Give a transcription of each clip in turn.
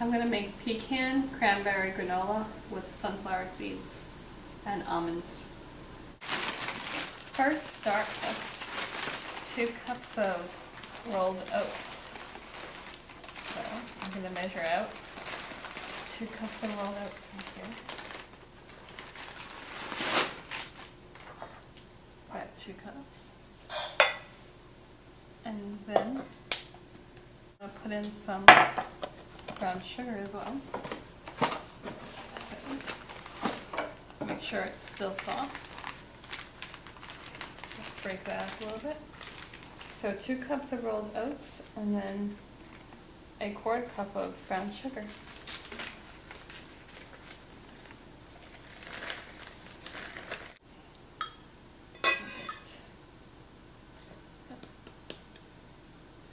I'm going to make pecan cranberry granola with sunflower seeds and almonds. First, start with 2 cups of rolled oats. So I'm going to measure out 2 cups of rolled oats right here. About 2 cups. And then I'll put in some brown sugar as well. So make sure it's still soft. Just break that up a little bit. So 2 cups of rolled oats and then 1/4 cup of brown sugar.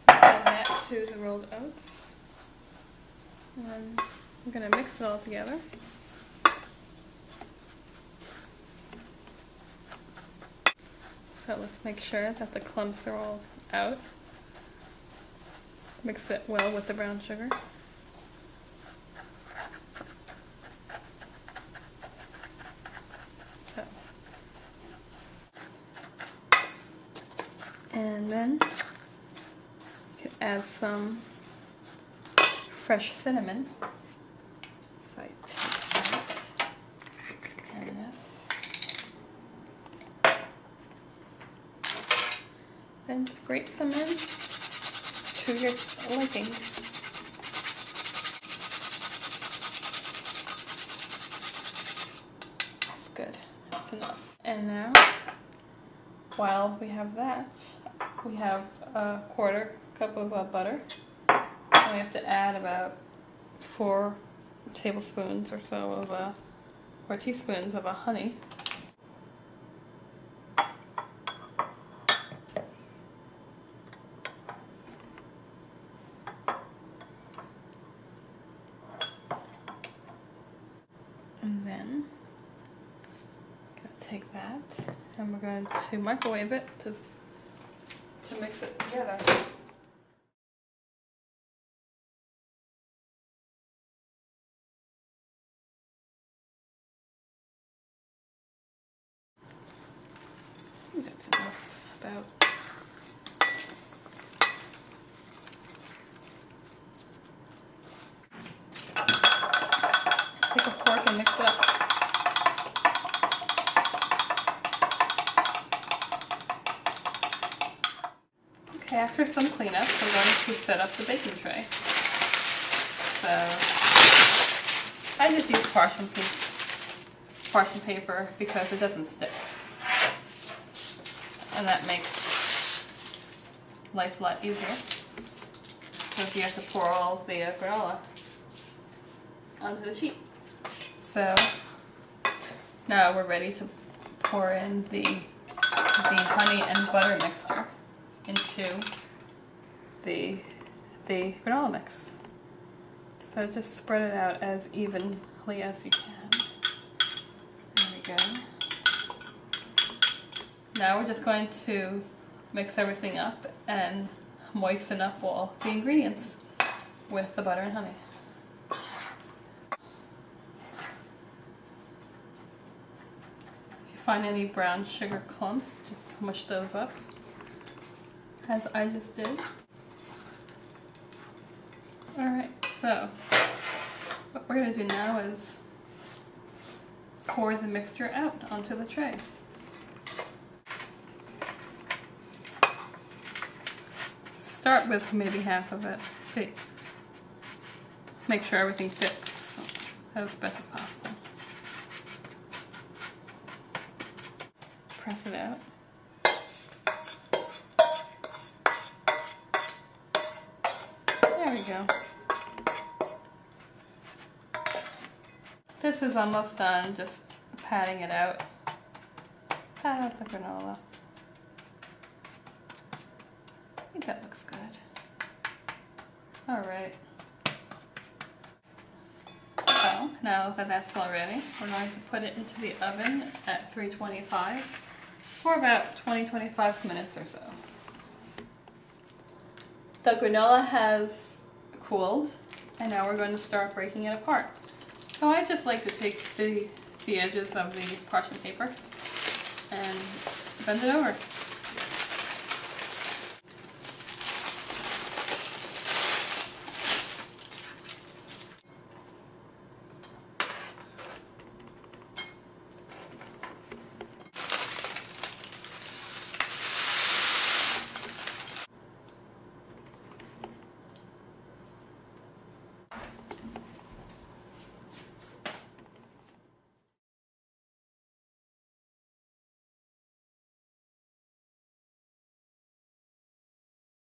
Add that to the rolled oats. And then I'm going to mix it all together. So let's make sure that the clumps are all out. Mix it well with the brown sugar. So. And then you can add some fresh cinnamon. So I take that and this. Then just grate some in to your liking. That's good. That's enough. And now, while we have that, we have 1/4 cup of butter. And we have to add about 4 tablespoons or so of, or teaspoons of honey. And then take that and we're going to microwave it to mix it together. That's enough, about. Take a fork and mix it up. Okay, after some cleanup, we're going to set up the baking tray. So I just use parchment paper because it doesn't stick. And that makes life a lot easier. Because you have to pour all the granola onto the sheet. So now we're ready to pour in the honey and butter mixture into the granola mix. So just spread it out as evenly as you can. There we go. Now we're just going to mix everything up and moisten up all the ingredients with the butter and honey. If you find any brown sugar clumps, just smush those up, as I just did. Alright, so what we're going to do now is pour the mixture out onto the tray. Start with maybe half of it. See, make sure everything fits as best as possible. Press it out. There we go. This is almost done, just patting it out. Pat out the granola. I think that looks good. Alright. So, now that that's all ready, we're going to put it into the oven at 325 for about 20-25 minutes or so. The granola has cooled, And now we're going to start breaking it apart. So I just like to take the edges of the parchment paper and bend it over.